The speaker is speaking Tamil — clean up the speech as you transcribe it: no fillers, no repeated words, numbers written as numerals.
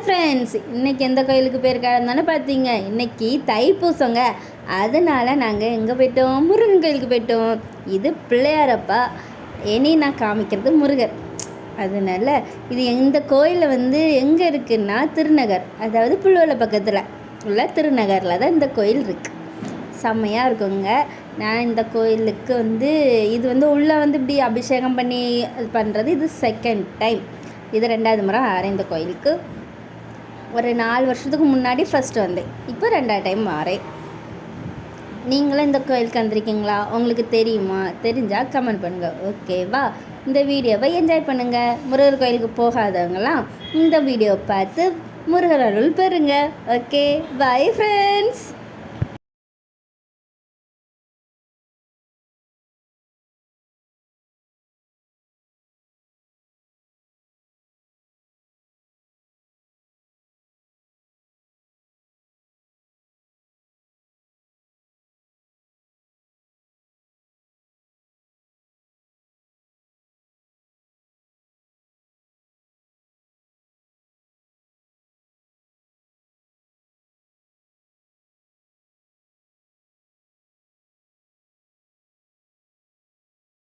ஃப்ரெண்ட்ஸ், இன்றைக்கி எந்த கோயிலுக்கு போயிருக்காருன்னு பார்த்தீங்க. இன்றைக்கி தைப்பூசங்க. அதனால் நாங்கள் எங்கே போயிட்டோம்? முருகன் கோயிலுக்கு போயிட்டோம். இது பிள்ளையாரப்பா, இனி நான் காமிக்கிறது முருகர். அதனால் இது இந்த கோயிலில் எங்கே இருக்குன்னா திருநகர், அதாவது புல்லுவலை பக்கத்தில் உள்ள திருநகரில் தான் இந்த கோயில் இருக்குது. செம்மையாக இருக்குங்க. நான் இந்த கோயிலுக்கு இது உள்ளே இப்படி அபிஷேகம் பண்ணி பண்ணுறது இது செகண்ட் டைம். இது 2வது முறை வரேன் இந்த கோயிலுக்கு. ஒரு 4 வருஷத்துக்கு முன்னாடி ஃபஸ்ட்டு வந்தேன், இப்போ 2வது டைம் வரேன். நீங்களும் இந்த கோயிலுக்கு வந்திருக்கீங்களா? உங்களுக்கு தெரியுமா? தெரிஞ்சால் கமெண்ட் பண்ணுங்கள், ஓகேவா? இந்த வீடியோவை என்ஜாய் பண்ணுங்கள். முருகர் கோயிலுக்கு போகாதவங்களாம் இந்த வீடியோவை பார்த்து முருகர் அருள் பெறுங்க. Okay, bye friends.